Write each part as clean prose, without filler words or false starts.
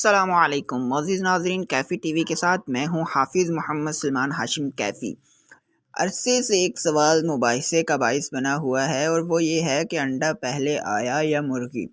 السلام علیکم معزز ناظرین، کیفی ٹی وی کے ساتھ میں ہوں حافظ محمد سلمان ہاشم کیفی۔ عرصے سے ایک سوال مباحثے کا باعث بنا ہوا ہے اور وہ یہ ہے کہ انڈا پہلے آیا یا مرغی؟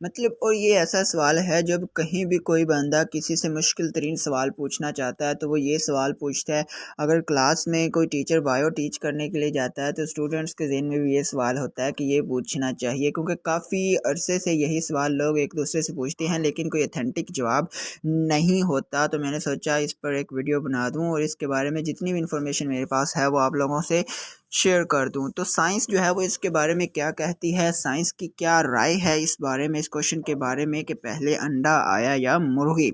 اور یہ ایسا سوال ہے جب کہیں بھی کوئی بندہ کسی سے مشکل ترین سوال پوچھنا چاہتا ہے تو وہ یہ سوال پوچھتا ہے۔ اگر کلاس میں کوئی ٹیچر بایو ٹیچ کرنے کے لیے جاتا ہے تو اسٹوڈنٹس کے ذہن میں بھی یہ سوال ہوتا ہے کہ یہ پوچھنا چاہیے، کیونکہ کافی عرصے سے یہی سوال لوگ ایک دوسرے سے پوچھتے ہیں لیکن کوئی اتھینٹک جواب نہیں ہوتا۔ تو میں نے سوچا اس پر ایک ویڈیو بنا دوں اور اس کے بارے میں جتنی بھی انفارمیشن میرے پاس ہے وہ آپ لوگوں سے شیئر کر دوں۔ تو سائنس جو ہے وہ اس کے بارے میں کیا کہتی ہے، سائنس کی کیا رائے ہے اس بارے میں، اس کوشچن کے بارے میں کہ پہلے انڈا آیا یا مرغی؟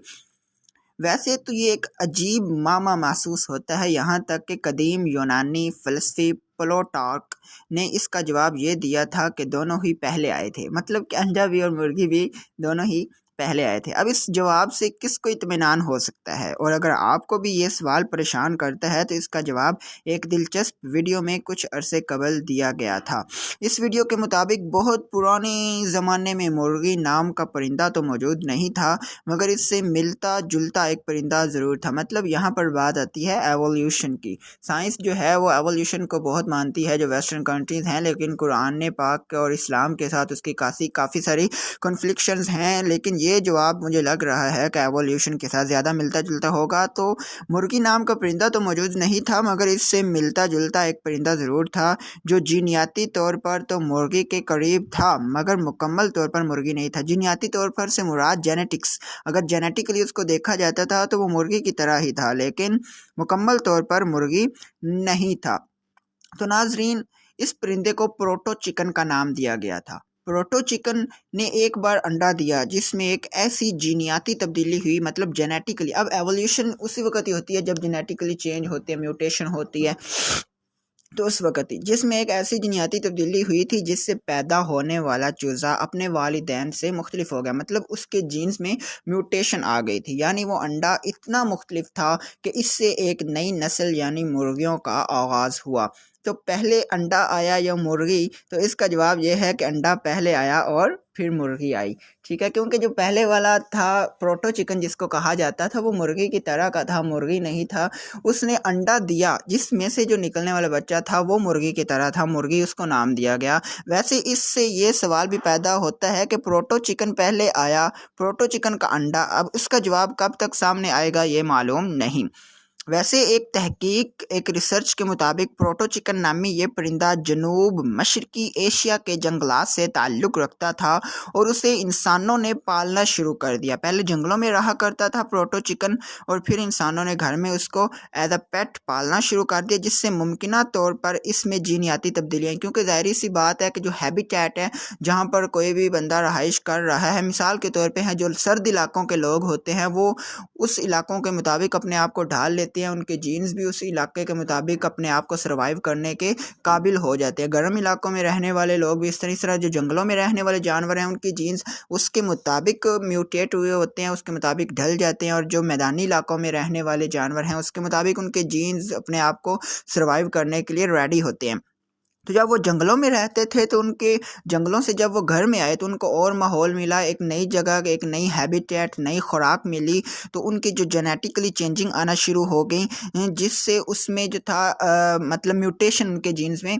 ویسے تو یہ ایک عجیب معمہ محسوس ہوتا ہے، یہاں تک کہ قدیم یونانی فلسفی پلوٹارک نے اس کا جواب یہ دیا تھا کہ دونوں ہی پہلے آئے تھے، مطلب کہ انڈا بھی اور مرغی بھی دونوں ہی پہلے آئے تھے۔ اب اس جواب سے کس کو اطمینان ہو سکتا ہے؟ اور اگر آپ کو بھی یہ سوال پریشان کرتا ہے تو اس کا جواب ایک دلچسپ ویڈیو میں کچھ عرصے قبل دیا گیا تھا۔ اس ویڈیو کے مطابق بہت پرانے زمانے میں مرغی نام کا پرندہ تو موجود نہیں تھا، مگر اس سے ملتا جلتا ایک پرندہ ضرور تھا۔ مطلب یہاں پر بات آتی ہے ایولیوشن کی۔ سائنس جو ہے وہ ایولیوشن کو بہت مانتی ہے جو ویسٹرن کنٹریز ہیں، لیکن قرآن پاک اور اسلام کے ساتھ اس کی کافی ساری کنفلکشنز ہیں، لیکن یہ جواب مجھے لگ رہا ہے کہ ایولیوشن کے ساتھ زیادہ ملتا جلتا ہوگا۔ تو مرغی نام کا پرندہ تو موجود نہیں تھا، مگر اس سے ملتا جلتا ایک پرندہ ضرور تھا جو جینیاتی طور پر تو مرغی کے قریب تھا مگر مکمل طور پر مرغی نہیں تھا۔ جینیاتی طور پر سے مراد جینیٹکس، اگر جینیٹیکلی اس کو دیکھا جاتا تھا تو وہ مرغی کی طرح ہی تھا، لیکن مکمل طور پر مرغی نہیں تھا۔ تو ناظرین، اس پرندے کو پروٹو چکن کا نام دیا گیا تھا۔ پروٹو چکن نے ایک بار انڈا دیا جس میں ایک ایسی جینیاتی تبدیلی ہوئی، مطلب جینیٹیکلی، اب ایولیوشن اسی وقت ہی ہوتی ہے جب جینیٹیکلی چینج ہوتی ہے، میوٹیشن ہوتی ہے، تو اس وقت ہی جس میں ایک ایسی جینیاتی تبدیلی ہوئی تھی جس سے پیدا ہونے والا چوزا اپنے والدین سے مختلف ہو گیا، مطلب اس کے جینز میں میوٹیشن آ گئی تھی، یعنی وہ انڈا اتنا مختلف تھا کہ اس سے ایک نئی نسل یعنی مرغیوں کا آغاز ہوا۔ تو پہلے انڈا آیا یا مرغی؟ تو اس کا جواب یہ ہے کہ انڈا پہلے آیا اور پھر مرغی آئی، ٹھیک ہے، کیونکہ جو پہلے والا تھا پروٹو چکن جس کو کہا جاتا تھا وہ مرغی کی طرح کا تھا، مرغی نہیں تھا۔ اس نے انڈا دیا جس میں سے جو نکلنے والا بچہ تھا وہ مرغی کی طرح تھا، مرغی اس کو نام دیا گیا۔ ویسے اس سے یہ سوال بھی پیدا ہوتا ہے کہ پروٹو چکن پہلے آیا، پروٹو چکن کا انڈا، اب اس کا جواب کب تک سامنے آئے گا یہ معلوم نہیں۔ ویسے ایک تحقیق، ایک ریسرچ کے مطابق پروٹو چکن نامی یہ پرندہ جنوب مشرقی ایشیا کے جنگلات سے تعلق رکھتا تھا اور اسے انسانوں نے پالنا شروع کر دیا۔ پہلے جنگلوں میں رہا کرتا تھا پروٹو چکن اور پھر انسانوں نے گھر میں اس کو ایز اے پیٹ پالنا شروع کر دیا، جس سے ممکنہ طور پر اس میں جینیاتی تبدیلیاں، کیونکہ ظاہری سی بات ہے کہ جو ہیبیٹیٹ ہے جہاں پر کوئی بھی بندہ رہائش کر رہا ہے، مثال کے طور پہ ہیں جو سرد علاقوں کے لوگ ہوتے ہیں وہ اس علاقوں کے مطابق اپنے آپ کو ڈھال لیتے ہیں، ان کے جینز بھی اس علاقے کے مطابق اپنے آپ کو سروائیو کرنے کے قابل ہو جاتے ہیں۔ گرم علاقوں میں رہنے والے لوگ بھی اس طرح جو جنگلوں میں رہنے والے جانور ہیں ان کی جینز اس کے مطابق میوٹیٹ ہوئے ہوتے ہیں، اس کے مطابق ڈھل جاتے ہیں، اور جو میدانی علاقوں میں رہنے والے جانور ہیں اس کے مطابق ان کے جینز اپنے آپ کو سروائیو کرنے کے لیے ریڈی ہوتے ہیں۔ تو جب وہ جنگلوں میں رہتے تھے تو ان کے جنگلوں سے جب وہ گھر میں آئے تو ان کو اور ماحول ملا، ایک نئی جگہ، ایک نئی ہیبیٹیٹ، نئی خوراک ملی، تو ان کی جو جینیٹیکلی چینجنگ آنا شروع ہو گئی، جس سے اس میں جو تھا مطلب میوٹیشن ان کے جینز میں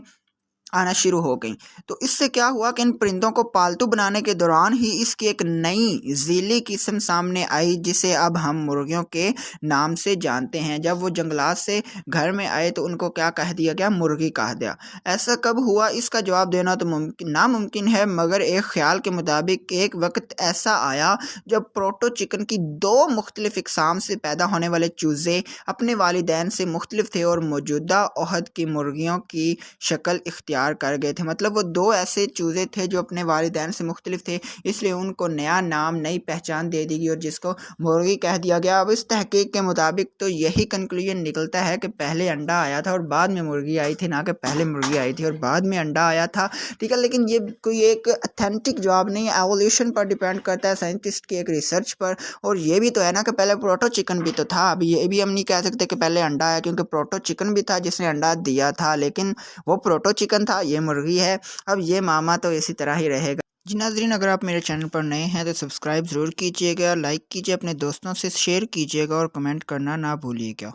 آنا شروع ہو گئی۔ تو اس سے کیا ہوا کہ ان پرندوں کو پالتو بنانے کے دوران ہی اس کی ایک نئی ذیلی قسم سامنے آئی جسے اب ہم مرغیوں کے نام سے جانتے ہیں۔ جب وہ جنگلات سے گھر میں آئے تو ان کو کیا کہہ دیا گیا؟ مرغی کہہ دیا۔ ایسا کب ہوا؟ اس کا جواب دینا تو ناممکن ہے، مگر ایک خیال کے مطابق ایک وقت ایسا آیا جب پروٹو چکن کی دو مختلف اقسام سے پیدا ہونے والے چوزے اپنے والدین سے مختلف تھے اور موجودہ عہد کی مرغیوں کی شکل اختیار کر گئے تھے، مطلب وہ دو ایسے چوزے تھے جو اپنے والدین سے مختلف تھے، اس لیے ان کو نیا نام، نئی پہچان دے دی گئی اور جس کو مرغی کہہ دیا گیا۔ اب اس تحقیق کے مطابق تو یہی کنکلوژن نکلتا ہے کہ پہلے انڈا آیا تھا اور بعد میں مرغی آئی تھی، نہ کہ پہلے مرغی آئی تھی اور بعد میں انڈا آیا تھا، ٹھیک ہے، لیکن یہ کوئی ایک اتھینٹک جواب نہیں ہے، ایولیوشن پر ڈیپینڈ کرتا ہے، سائنٹسٹ کی ایک ریسرچ پر، اور یہ بھی تو ہے نا کہ پہلے پروٹو چکن بھی تو تھا۔ اب یہ بھی ہم نہیں کہہ سکتے کہ پہلے انڈا آیا، کیونکہ پروٹو چکن بھی تھا جس نے انڈا دیا تھا، لیکن وہ پروٹو چکن تھا، یہ مرغی ہے۔ اب یہ معاملہ تو اسی طرح ہی رہے گا۔ جی ناظرین، اگر آپ میرے چینل پر نئے ہیں تو سبسکرائب ضرور کیجیے گا، لائک کیجیے، اپنے دوستوں سے شیئر کیجیے گا اور کمنٹ کرنا نہ بھولیے گا۔